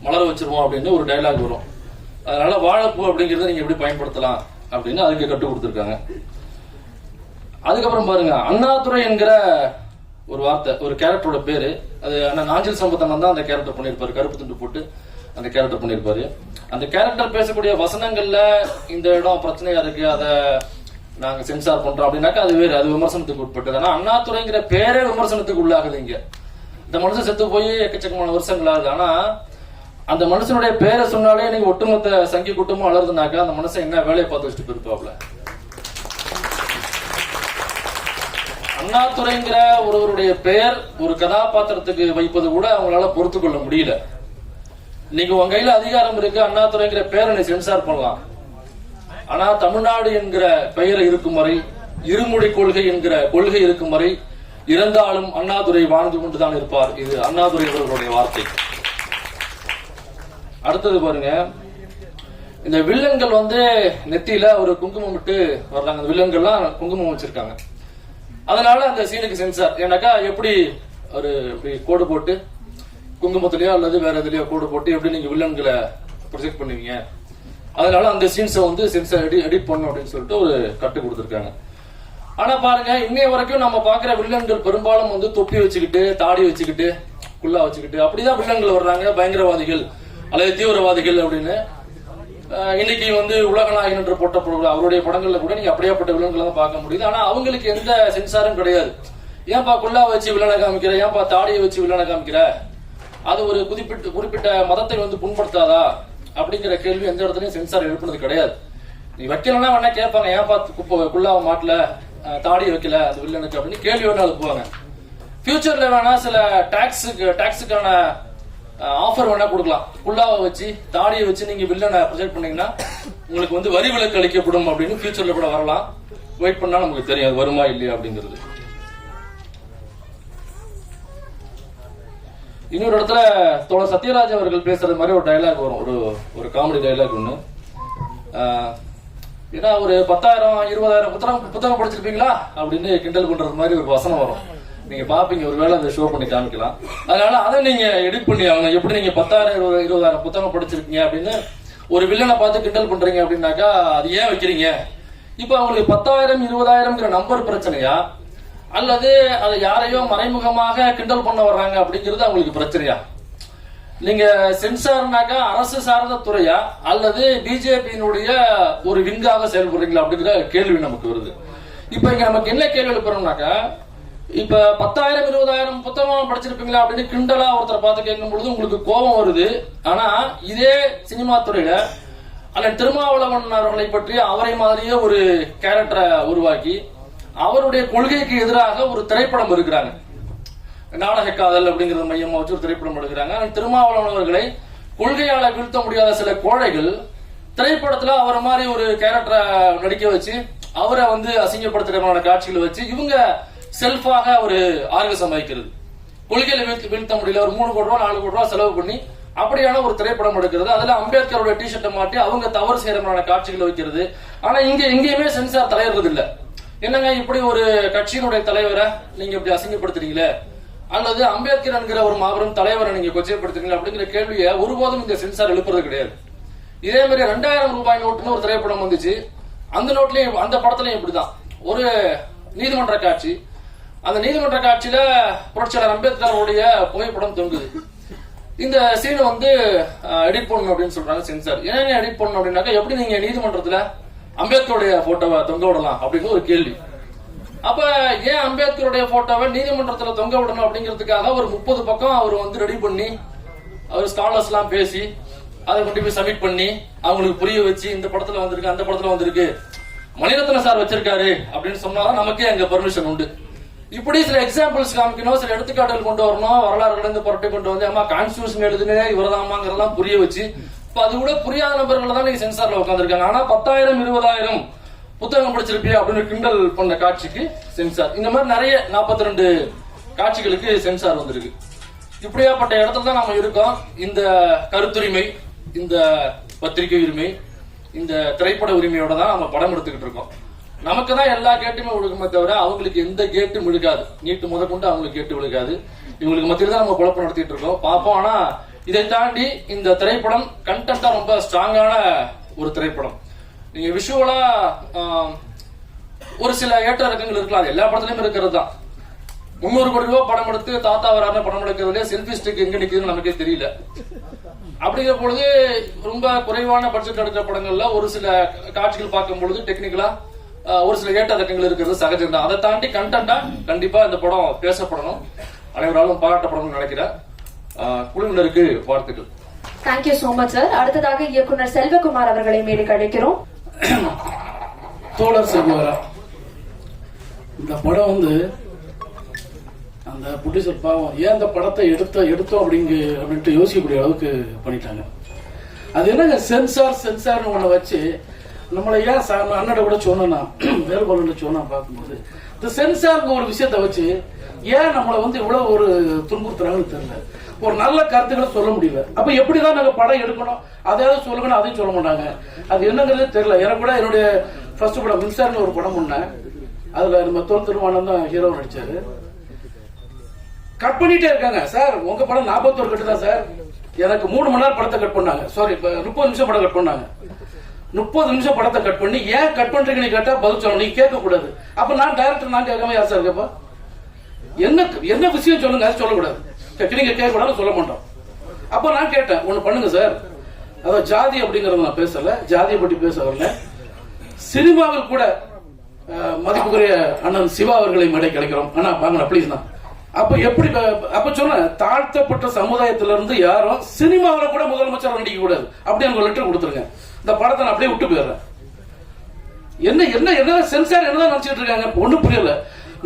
Speaker 5: மலர வச்சிருவோம் அப்படின்னு ஒரு டைலாக் வரும். அதனால வாழைப்பூ அப்படிங்கறத நீங்க எப்படி பயன்படுத்தலாம் அப்படின்னு அதுக்கு கற்றுக் கொடுத்திருக்காங்க. அதுக்கப்புறம் பாருங்க, அண்ணாதுரை என்கிற ஒரு வார்த்தை, ஒரு கேரக்டரோட பேரு. அது அண்ணா நாஞ்சில் சம்பத்தம் தான் அந்த கேரக்டர் பண்ணிருப்பாரு, கருப்பு துண்டு போட்டு அந்த கேரக்டர் பண்ணிருப்பாரு. அந்த கேரக்டர் பேசக்கூடிய வசனங்கள்ல இந்த இடம் பிரச்சனையா இருக்கு, அதை நாங்க சென்சார் பண்றோம் அப்படின்னாக்கா அது வேறு, அது விமர்சனத்துக்கு உட்பட்டது. ஆனா அண்ணாதுரைங்கிற பேரே விமர்சனத்துக்கு உள்ளாகுது. இங்க இந்த மனுஷன் செத்து போய் எக்கச்சக்கமான வருஷங்கள் ஆகுது. ஆனா அந்த மனுஷனுடைய பேரை சொன்னாலே நீங்க ஒட்டுமொத்த சங்கி கூட்டமும் அலருதுனாக்கா அந்த மனுஷன் என்ன வேலையை பார்த்து வச்சுட்டு போயிருப்பாப்ல. அண்ணாதுரைங்கிற ஒருவருடைய பெயர் ஒரு கதாபாத்திரத்துக்கு வைப்பது கூட அவங்களால பொறுத்து கொள்ள முடியல. நீங்க உங்க கையில அதிகாரம் இருக்கு, அண்ணாதுரைங்கிற பெயரை நீ சென்சார் பண்ணலாம். ஆனா தமிழ்நாடு என்கிற பெயர் இருக்கும் வரை, இருமொழி கொள்கை என்கிற கொள்கை இருக்கும் வரை இறந்தாலும் அண்ணாதுரை வாழ்ந்து கொண்டுதான் இருப்பார். இது அண்ணாதுரை அவர்களுடைய வார்த்தை. அடுத்தது பாருங்க, இந்த வில்லன்கள் நெத்தியில ஒரு குங்குமம் விட்டு வர்றாங்க. அந்த வில்லன்கள்லாம் குங்குமம் வச்சிருக்காங்க. அதனால அந்த சீனுக்கு சென்சார். ஏன்னாக்கா எப்படி ஒரு கோடு போட்டு குங்குமத்திலயோ அல்லது வேற எதுலயோ கோடு போட்டு எப்படி நீங்க வில்லன்களை ப்ரொஜெக்ட் பண்ணுவீங்க, அதனால அந்த சீன்ஸை சென்சார் எடிட் பண்ணும் அப்படின்னு சொல்லிட்டு ஒரு கட்டு கொடுத்துருக்காங்க. ஆனா பாருங்க, இன்னைய வரைக்கும் நம்ம பாக்குற வில்லன்கள் பெரும்பாலும் தொப்பி வச்சுக்கிட்டு, தாடி வச்சுக்கிட்டு, குல்லா வச்சுக்கிட்டு அப்படிதான் வில்லன்கள் வர்றாங்க. பயங்கரவாதிகள் அல்லது தீவிரவாதிகள் அப்படின்னு. இன்னைக்கு உலகநாயகன் என்று போட்டப்படுகிற அவருடைய படங்கள்ல கூட நீங்க அப்படியாப்பட்ட வில்லன்களை தான் பார்க்க முடியுது. ஆனா அவங்களுக்கு எந்த சென்சாரும் கிடையாது. ஏன்பா குல்லா வச்சு வில்லனை காமிக்கிற, ஏன்பா தாடியை வச்சு வில்லனை காமிக்கிற, அது ஒரு குறிப்பிட்ட மதத்தை புண்படுத்தாதா அப்படிங்கிற கேள்வி எந்த இடத்துலயும் சென்சார் எழுப்புனது கிடையாது. நீ வைக்கலன்னா வேணா கேட்பாங்க, ஏன்பா குல்லாவை மாட்டல, தாடியை வைக்கல அது வில்லனுக்கு அப்படின்னு கேள்வி வேணா எழுப்புவாங்க. ஃபியூச்சர்ல வேணா சில டாக்ஸுக்கான ஆஃபர் வேணா கொடுக்கலாம். குல்லாவை வச்சு தாடியை வச்சு நீங்க வில்லனை ப்ரொஜெக்ட் பண்ணீங்கன்னா உங்களுக்கு வரி விலக்கு அளிக்கப்படும் அப்படின்னு ஃபியூச்சர்ல கூட வரலாம். வெயிட் பண்ணா நமக்கு தெரியும் அது வருமா இல்லையா அப்படிங்கிறது. இன்னொரு இடத்துல தோழர் சத்யராஜ் அவர்கள் பேசுறது மாதிரி ஒரு டைலாக் வரும், ஒரு காமெடி டைலாக் ஒண்ணு. ஏன்னா ஒரு 10,000-20,000 புத்தகம் படிச்சிருப்பீங்களா அப்படின்னு கிண்டல் பண்றது மாதிரி ஒரு வசனம் வரும். நீங்க பாப்பீங்க, ஒருவேளை அதை ஷோ பண்ணி காமிக்கலாம். அதனால அதை நீங்க எடிட் பண்ணி ஆகணும். எப்படி நீங்க 10,000-20,000 புத்தகம் படிச்சிருக்கீங்க அப்படின்னு ஒரு வில்லனை பார்த்து கிண்டல் பண்றீங்க அப்படின்னாக்கா அது ஏன் வைக்கிறீங்க? இப்ப அவங்களுக்கு 10,000-20,000 நம்பர் பிரச்சனையா அல்லது அதை யாரையோ மறைமுகமாக கிண்டல் பண்ண வர்றாங்க அப்படிங்கிறது அவங்களுக்கு பிரச்சனையா? நீங்க சென்சார்னாக்கா அரசு சார்ந்த துறையா அல்லது பிஜேபியினுடைய ஒரு விங்காக செயல்படுறீங்களா அப்படிங்கிற கேள்வி நமக்கு வருது. இப்ப இங்க நமக்கு என்ன கேள்வி எழுப்புறோம்னாக்கா, இப்ப 10,000-20,000 புத்தகம் படிச்சிருப்பீங்களா அப்படின்னு கிண்டலா ஒருத்தரை பார்த்து கேட்கும் பொழுது உங்களுக்கு கோபம் வருது. ஆனா இதே சினிமா துறையில அண்ணன் திருமாவளவன் அவர்களை பற்றி அவரை மாதிரியே ஒரு கேரக்டரை உருவாக்கி அவருடைய கொள்கைக்கு எதிராக ஒரு திரைப்படம் இருக்கிறாங்க. நாடக காதல் அப்படிங்கறது மையமா வச்சு ஒரு திரைப்படம் எடுக்கிறாங்க. திருமாவளவன் அவர்களை கொள்கையால வீழ்த்த முடியாத சில கோழைகள் திரைப்படத்துல அவர் மாதிரி ஒரு கேரக்டரை நடிக்க வச்சு அவரை அசிங்கப்படுத்துற காட்சிகளை வச்சு இவங்க செல்ஃபாக ஒரு ஆர்கசம் வைக்கிறது. கொள்கையில வீழ்த்த முடியல, ஒரு 3 கோடி ரூபாய் 4 கோடி ரூபாய் செலவு பண்ணி அப்படியான ஒரு திரைப்படம் எடுக்கிறது. அதுல அம்பேத்கரோட டிஷர்ட்டை மாட்டி அவங்க தவறு செய்யற காட்சிகளை வைக்கிறது. ஆனா எங்கேயுமே சென்சார் தலையிடுறது இல்ல. என்னங்க இப்படி ஒரு கட்சியினுடைய தலைவரை நீங்க இப்படி அசிங்கப்படுத்துறீங்களே அல்லது அம்பேத்கர் என்கிற ஒரு மாபெரும் தலைவரை நீங்க கொச்சைப்படுத்துறீங்க அப்படிங்கிற கேள்வியை ஒருபோதும் இந்த சென்சார் எழுப்புறது கிடையாது. இதே மாதிரி 2000 ரூபாய் நோட்டுன்னு ஒரு திரைப்படம் வந்துச்சு. அந்த நோட்லயும் அந்த படத்துலயும் இப்படிதான் ஒரு நீதிமன்ற காட்சி. அந்த நீதிமன்ற காட்சியில புரட்சியாளர் அம்பேத்கருடைய புகைப்படம் தொங்குது. இந்த சீனை வந்து எடிட் பண்ணணும் அப்படின்னு சொல்றாங்க சென்சார். ஏன் எடிட் பண்ணணும் அப்படின்னாக்கா, எப்படி நீங்க நீதிமன்றத்துல அம்பேத்கருடைய போட்டோவை தொங்க விடலாம் அப்படின்னு ஒரு கேள்வி. அப்ப ஏன் அம்பேத்கருடைய போட்டோவை நீதிமன்றத்துல தொங்க விடணும் அப்படிங்கிறதுக்காக ஒரு 30 பக்கம் அவர் வந்து ரெடி பண்ணி அவர் ஸ்காலர்ஸ் எல்லாம் பேசி அதை கொண்டு போய் சப்மிட் பண்ணி அவங்களுக்கு புரிய வச்சு இந்த படத்துல வந்திருக்கு அந்த படத்துல வந்திருக்கு மணிரத்ன சார் வச்சிருக்காரு அப்படின்னு சொன்னாதான் நமக்கே அங்க பெர்மிஷன் உண்டு. இப்படி சில எக்ஸாம்பிள்ஸ் காமிக்கணும், சில எடுத்துக்காட்டுகள் கொண்டு வரணும், வரலாறுகள் இருந்து புரட்டி கொண்டு வந்து அம்மா கான்ஸ்டிடியூஷன் எழுதுனே இவரதாமாங்கிறதெல்லாம் புரிய வச்சு இப்ப அது கூட புரியாத நபர்கள் தான் நீங்க சென்சார்ல உட்காந்துருக்காங்க. ஆனா 10,000 20,000 புத்தகம் படிச்சிருப்பியா அப்படின்னு கிண்டல் பண்ண காட்சிக்கு சென்சார். இந்த மாதிரி நிறைய 42 காட்சிகளுக்கு சென்சார் வந்திருக்கு. இப்படியாப்பட்ட இடத்துல தான் நாம இருக்கோம். இந்த கருத்துரிமை, இந்த பத்திரிகை உரிமை, இந்த திரைப்பட உரிமையோட தான் நம்ம படம் எடுத்துக்கிட்டு இருக்கோம். நமக்கு தான் எல்லா கேட்டுமே விழுக்குமே தவிர அவங்களுக்கு எந்த கேட்டும் விழுக்காது. நீட்டு முத கொண்டு அவங்களுக்கு கேட்டு விழுக்காது. இவங்களுக்கு மத்தியில் தான் நம்ம குழப்பம் நடத்திட்டு இருக்கோம் பார்ப்போம். ஆனா இதை தாண்டி இந்த திரைப்படம் கண்டென்ட்டா ரொம்ப ஸ்ட்ராங்கான ஒரு திரைப்படம். நீங்க விஷுவலா ஒரு சில ஏற்ற இறக்கங்கள் இருக்கலாம், அது எல்லா படத்துலயும் இருக்கிறது தான். 300 கோடி ரூபாய் படம் எடுத்து தாத்தா வராம படம் எடுக்கிறதுல செல்ஃபி ஸ்டிக் எங்க நிக்குதுன்னு நமக்கே தெரியல. அப்படிங்கிற பொழுது ரொம்ப குறைவான பட்ஜெட் எடுக்கிற படங்கள்ல ஒரு சில காட்சிகள் பார்க்கும் பொழுது டெக்னிக்கலா ஒரு சில ஏற்ற இறக்கங்கள் இருக்கிறது சகஜம் தான். அதை தாண்டி கண்டென்ட்டா கண்டிப்பா இந்த படம் பேசப்படணும், அனைவராலும் பாராட்டப்படணும்னு நினைக்கிறேன். குழுவினருக்கு வாழ்த்துக்கள்.
Speaker 1: Thank you so much sir. அடுத்ததாக இயக்குனர் செல்வகுமார் அவர்களை மேடைக்கு அழைக்கிறோம்.
Speaker 6: தோழர் செல்வகுமார், இந்த படம் வந்து அந்த ப்ரொடியூசர் பாவம் ஏன் அந்த படத்தை எடுத்தோம் அப்படின்ட்டு யோசிக்கக்கூடிய அளவுக்கு பண்ணிட்டாங்க. அது என்னங்க சென்சார்னு ஒண்ணு வச்சு நம்மளை ஏன் அண்ணட கூட சொன்னா வேறுபாடு சொன்னா பார்க்கும்போது இந்த சென்சார்ங்க ஒரு விஷயத்த வச்சு ஏன் நம்மளை வந்து இவ்வளவு ஒரு துன்புறுத்துறாங்கன்னு தெரியல. ஒரு நல்ல கருத்துக்களை சொல்ல முடியல. அப்ப எப்படிதான் நாங்க படம் எடுக்கணும் அதையாவது சொல்லணும், அதையும் சொல்ல மாட்டாங்க. அது என்னங்கிறது தெரியல. எனக்கு கூட என்னுடைய ஃபர்ஸ்ட் படம் மின்சார்னு ஒரு படம் பண்ணேன். அதுல நம்ம தோல் திருமானம் தான் ஹீரோ நடிச்சாரு. கட் பண்ணிட்டே இருக்காங்க. சார் உங்க படம் 41 கட்டு தான் சார். எனக்கு 3 மணி நேரம் படத்தை கட் பண்ணாங்க. சாரி 30 நிமிஷம் படம் கட் பண்ணாங்க. 30 நிமிஷம் படத்தை கட் பண்ணி ஏன் கட் பண்றீங்க நீ கேட்டா பதில் சொல்லணும், நீ கேட்க கூடாது. அப்ப நான் டைரக்டர் நான் கேட்காம யார் சார் கேப்பா? என்ன விஷயம் சொல்லுங்க, அது சொல்லக்கூடாது. நீங்க கேட்க கூடாது சொல்ல மாட்டோம். அப்ப நான் கேட்டேன், ஒண்ணு பண்ணுங்க சார், அதாவது ஜாதி அப்படிங்கறத நான் பேசல, ஜாதியை பற்றி பேச வரல. சினிமாவில் கூட மதிப்புக்குரிய அண்ணன் சிவா அவர்களை மேடை கிடைக்கிறோம் அண்ணா வாங்க ப்ளீஸ் தான். அப்ப எப்படி அப்ப சொன்ன தாழ்த்தப்பட்ட சமுதாயத்திலிருந்து யாரும் சினிமாவில் கூட முதலமைச்சர் நடிக்க கூடாது அப்படி அவங்க லெட்டர் கொடுத்துருங்க. இந்த படத்தை நான் அப்படியே விட்டு போயிடுறேன். என்ன சென்சார் என்னதான் நினைச்சிட்டு இருக்காங்க ஒண்ணும் புரியல.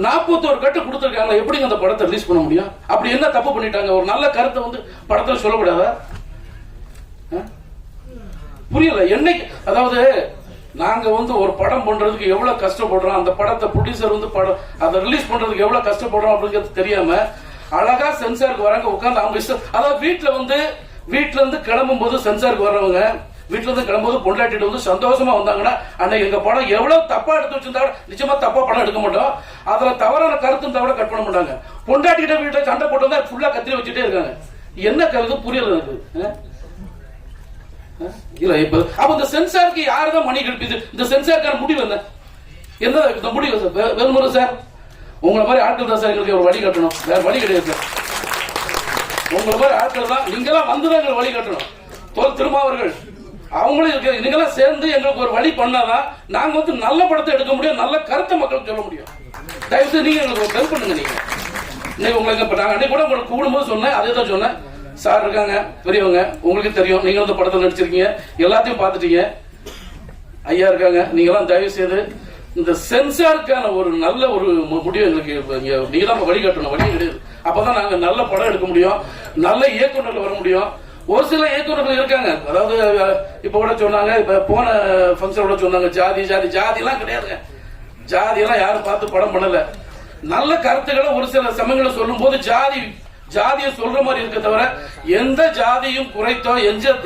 Speaker 6: 41 கட்டு கொடுத்துருக்காங்க, எப்படிங்க அந்த படத்தை ரிலீஸ் பண்ண முடியும்? அப்படி என்ன தப்பு பண்ணிட்டாங்க? ஒரு நல்ல கருத்தை வந்து படத்துல சொல்லக்கூடாதா? புரியல என்னைக்கு. அதாவது நாங்க வந்து ஒரு படம் பண்றதுக்கு எவ்வளவு கஷ்டப்படுறோம், அந்த படத்தை ப்ரொடியூசர் வந்து படம் அதை ரிலீஸ் பண்றதுக்கு எவ்வளவு கஷ்டப்படுறோம் அப்படிங்கிறது தெரியாம அழகா சென்சாருக்கு வராங்க உட்காந்து அவங்க இஷ்டம். அதாவது வீட்டுல இருந்து கிளம்பும் போது சென்சாருக்கு வர்றவங்க வீட்டுல இருந்து கிளம்பும்போது பொண்டாட்டிட்டு வந்து சந்தோஷமா வந்தாங்கன்னா அன்னைக்கு எங்க படம் எவ்வளவு தப்பா எடுத்து வச்சிருந்தா நிச்சயமா தப்பா படம் எடுக்க மாட்டோம். அதுல தவறான கருத்தும் தவிர கட் பண்ண மாட்டாங்க. பொண்டாட்டிகிட்ட வீட்டுல சண்டை போட்டு வந்தா ஃபுல்லா கத்திரி வச்சுட்டே இருக்காங்க. என்ன கருது புரியல எனக்கு. இல்ல இப்ப அப்ப இந்த சென்சாருக்கு யாருதான் மணி கெடுப்பது? இந்த சென்சாருக்கான முடிவு என்ன முடிவு சார்? வேலுமுறை சார் உங்களை மாதிரி ஆட்கள் தான் சார் எங்களுக்கு ஒரு வழி கட்டணும், வேற வழி கிடையாது சார். உங்களை மாதிரி ஆட்கள் தான் நீங்கெல்லாம் வந்துதான் எங்களுக்கு வழி கட்டணும். தோல் திருமாவர்கள் அவங்களும் நீங்கெல்லாம் சேர்ந்து எங்களுக்கு ஒரு வழி பண்ணாதான் நாங்க வந்து நல்ல படத்தை எடுக்க முடியும், நல்ல கருத்தை மக்களுக்கு சொல்ல முடியும். தயவுசெய்து நீங்க எங்களுக்கு ஹெல்ப் பண்ணுங்க. நீங்க உங்களுக்கு நாங்க அன்னைக்கு கூட உங்களுக்கு கூடும்போது சொன்னேன், அதே தான் சொன்னேன். சார் இருக்காங்க பெரியவங்க, உங்களுக்கு தெரியும், நீங்க வந்து படத்தில் நடிச்சிருக்கீங்க, எல்லாத்தையும் பார்த்துட்டீங்க. ஐயா இருக்காங்க, நீங்க எல்லாம் தயவு செய்து இந்த சென்சாருக்கான ஒரு நல்ல ஒரு முடிவு எங்களுக்கு நீங்க தான் வழிகாட்டணும், வழி கிடையாது. அப்பதான் நாங்க நல்ல படம் எடுக்க முடியும், நல்ல இயக்குநர்கள் வர முடியும். ஒரு சில இயக்குநர்கள் இருக்காங்க, அதாவது இப்ப கூட சொன்னாங்க, இப்ப போன பங்கன் கூட சொன்னாங்க ஜாதி எல்லாம் கிடையாதுங்க. ஜாதி எல்லாம் யாரும் பார்த்து படம் பண்ணல. நல்ல கருத்துக்களை ஒரு சில சமயங்களை சொல்லும் போது ஜாதி ஜாதியை சொல்ற மாதிரி இருக்க தவிர எந்த ஜாதியும் குறைத்தோ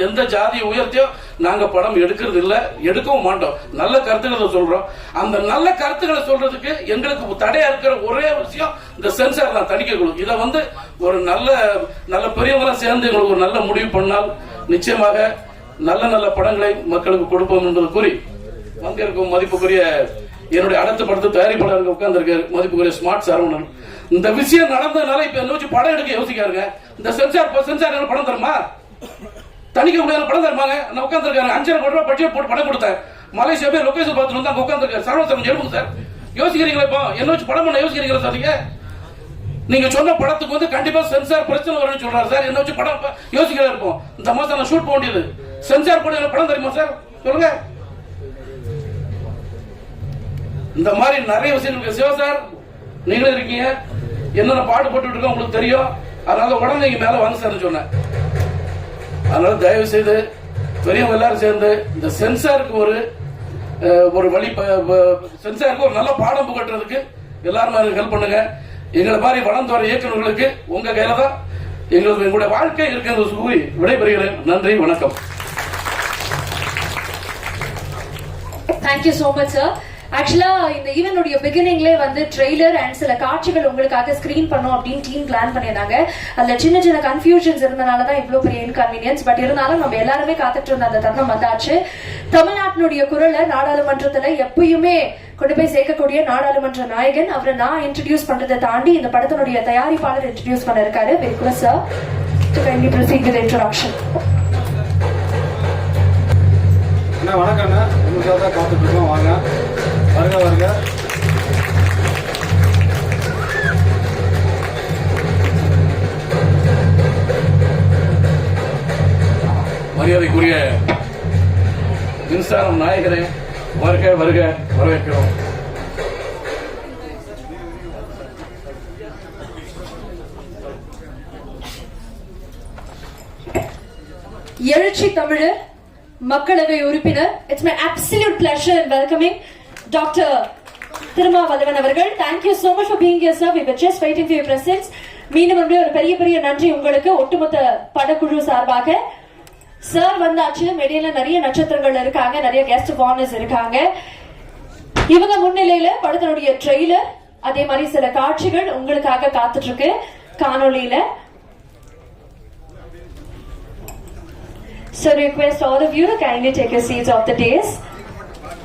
Speaker 6: எந்த ஜாதியை உயர்த்தியோ நாங்க படம் எடுக்கிறது இல்ல, எடுக்கவும் மாட்டோம். நல்ல கருத்துக்களை சொல்றோம். அந்த நல்ல கருத்துக்களை சொல்றதுக்கு எங்களுக்கு தடையா இருக்கிற ஒரே விஷயம் இந்த சென்சார் தான், தணிக்கை குழு. இதை வந்து ஒரு நல்ல பெரியவங்களா சேர்ந்து எங்களுக்கு ஒரு நல்ல முடிவு பண்ணால் நிச்சயமாக நல்ல நல்ல படங்களை மக்களுக்கு கொடுப்போம் என்பது கூறி வந்திருக்கும் மதிப்புக்குரிய என்னுடைய அடுத்த படத்தை தயாரிப்பாளர்கள் உட்கார்ந்திருக்காரு மதிப்புக்குரிய ஸ்மார்ட் சரவணன். இந்த விஷயம் நடந்ததுனால இப்ப என்ன வச்சு படம் எடுக்க யோசிக்காருங்க. இந்த சென்சார் படம் தருமா, தணிக்க முடியாத படம் தருமாங்க. நான் உட்காந்துருக்காரு 5,00,000 கோடி ரூபாய் பட்ஜெட் போட்டு படம் கொடுத்தேன். மலேசியா போய் லொகேஷன் பார்த்துட்டு வந்து அங்க உட்காந்துருக்காரு. சரவணன் எழுப்புங்க சார். யோசிக்கிறீங்களா இப்போ என்ன வச்சு படம் பண்ண யோசிக்கிறீங்களா சார்? நீங்க சொன்ன படத்துக்கு வந்து கண்டிப்பா சென்சார் பிரச்சனை வரும்னு சொல்றாரு சார். என்ன வச்சு படம் யோசிக்கிறா இருக்கும். இந்த மாசம் நான் ஷூட் பண்ண வேண்டியது சென்சார் போட படம் தெரியுமா சார்? சொல்லுங்க. இந்த மாதிரி நிறைய விஷயங்கள் சிவா சார் நீங்களும் இருக்கீங்க, என்னென்ன பாடு போட்டு இருக்கோம் உங்களுக்கு தெரியும். அதனால உடனே நீங்க மேல வாங்க சார் சொன்னேன். அதனால தயவு செய்து பெரியவங்க எல்லாரும் சேர்ந்து இந்த சென்சாருக்கு ஒரு வழி, சென்சாருக்கு ஒரு நல்ல பாடம் புகட்டுறதுக்கு எல்லாரும் ஹெல்ப் பண்ணுங்க. எங்களை மாதிரி வளர்ந்து வர இயக்குநர்களுக்கு உங்க கையில தான் எங்களுடைய வாழ்க்கை இருக்கிறது கூறி விடைபெறுகிறேன். நன்றி, வணக்கம்.
Speaker 1: Thank you so much sir. ஆக்சுவலா இந்த ஈவென்டோட பிகினிங்லே வந்து ட்ரெய்லர் அண்ட் சில காட்சிகள் உங்களுக்காக ஸ்கிரீன் பண்ணோம் அப்படின்னு டீம் பிளான் பண்ணியிருந்தாங்க. அதுல சின்ன சின்ன கன்ஃபியூஷன்ஸ் இருந்தனால தான் இவ்வளவு பெரிய இன்கன்வீனியன்ஸ். பட் இருந்தாலும் நம்ம எல்லாருமே காத்துட்டு இருந்த அந்த தருணம் வந்தாச்சு. தமிழ்நாட்டினுடைய குரலை நாடாளுமன்றத்துல எப்பயுமே கொண்டு போய் சேர்க்கக்கூடிய நாடாளுமன்ற நாயகன் அவரை நான் இன்ட்ரடியூஸ் பண்றதை தாண்டி இந்த படத்தினுடைய தயாரிப்பாளர் இன்ட்ரடியூஸ் பண்ண இருக்காரு. Request sir to kindly proceed with introduction.
Speaker 2: அண்ணா வணக்கம் அண்ணா, உங்களுக்காக தான் காத்துட்டு இருக்கோம். வாங்க, வருக வருக.
Speaker 6: மரியாதைக்குரிய மின்சாரம் நாயகரே, வருக வருக, வரவேற்கிறோம்.
Speaker 1: எழுச்சி தமிழர் மக்களவை உறுப்பினர், it's my absolute pleasure in welcoming doctor Thirumavalavan அவர்கள். Thank you so much for being here sir. We were just waiting for your presence. மீண்டும் ஒரு பெரிய நன்றி உங்களுக்கு ஒட்டுமொத்த படக்குழு சார்பாக. சார் வந்தாச்சு, மேடையில நிறைய நட்சத்திரங்கள் இருக்காங்க, நிறைய கெஸ்ட் ஆஃப் ஆனர்ஸ் இருக்காங்க. இவங்க முன்னிலையில படத்தினுடைய ட்ரெய்லர் அதே மாதிரி சில காட்சிகள் உங்களுக்காக காத்துட்டு இருக்கு காணொலியில. So request all of you to kindly take your seats off the dais.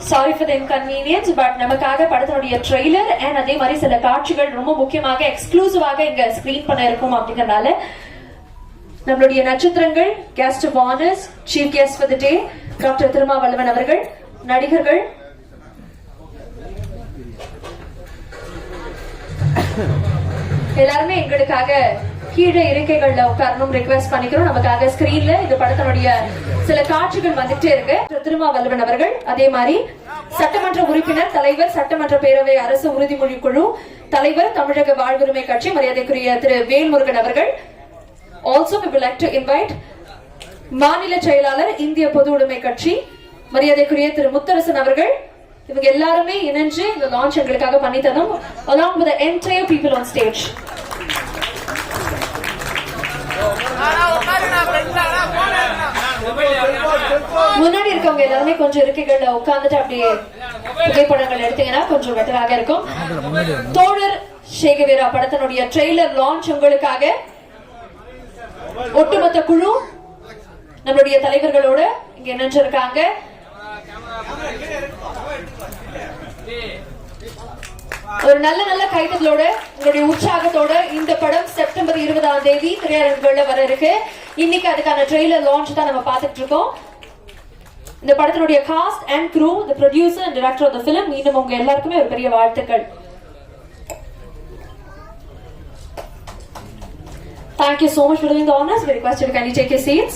Speaker 1: Sorry for the inconvenience, but நமக்காக படத்தினுடைய ட்ரெய்லர் அண்ட் அதே மாதிரி சில காட்சிகள் ரொம்ப முக்கியமாக எக்ஸ்க்ளூசிவாக இங்க ஸ்கிரீன் பண்ண இருக்கும் அப்படிங்கறதால நம்மளுடைய நட்சத்திரங்கள், guest of honours, chief guest for the day doctor Thirumavalavan அவர்கள், நடிகர்கள் எல்லாருமே எங்களுக்காக கீழே இருக்கைகள்ல உட்காரணும் ரிக்வெஸ்ட் பண்ணிக்கிறோம். நமக்காக ஸ்கிரீன்ல இந்த படத்தினுடைய சில காட்சிகள் வந்துட்டே இருக்கு. திருமாவளவன் அவர்கள், அதே மாதிரி சட்டமன்ற உறுப்பினர், தலைவர், சட்டமன்ற பேரவை அரசு உறுதிமொழி குழு தலைவர், தமிழக வாழ்வுரிமை கட்சி மரியாதைக்குரிய திரு வேல்முருகன் அவர்கள். Also we would like to invite மாநில செயலாளர் இந்திய பொது உடைமை கட்சி மரியாதைக்குரிய திரு முத்தரசன் அவர்கள். இவங்க எல்லாருமே இணைஞ்சு இந்த லான்ச் எங்களுக்காக பண்ணி தரும் along with the entire people on stage. முன்னாடி இருக்கவங்க எல்லாருமே கொஞ்சம் இருக்கைகள்ல உட்கார்ந்துட்டு அப்படியே புகைப்படங்கள் எடுத்தீங்கன்னா கொஞ்சம் பெட்டராக இருக்கும். தோழர் சேகவேரா படத்தினுடைய ட்ரெய்லர் லான்ச் உங்களுக்காக ஒட்டுமொத்த குழு நம்மளுடைய தலைவர்களோட இங்க இணைஞ்சிருக்காங்க. ஒரு நல்ல கைதலோட உங்களுடைய உற்சாகத்தோட இந்த படம் செப்டம்பர் 20ஆம் தேதி திரையரங்குகள்ல வர இருக்கு. இன்னைக்கு அதுக்கான ட்ரெய்லர் லான்ச் தான் நம்ம பார்த்துட்டு இருக்கோம். இந்த படத்தினுடைய cast and crew, the producer and director of the film, மீண்டும் உங்க எல்லாருக்குமே ஒரு பெரிய வாழ்த்துக்கள். Thank you so much for doing the honors. We request you to kindly take your seats.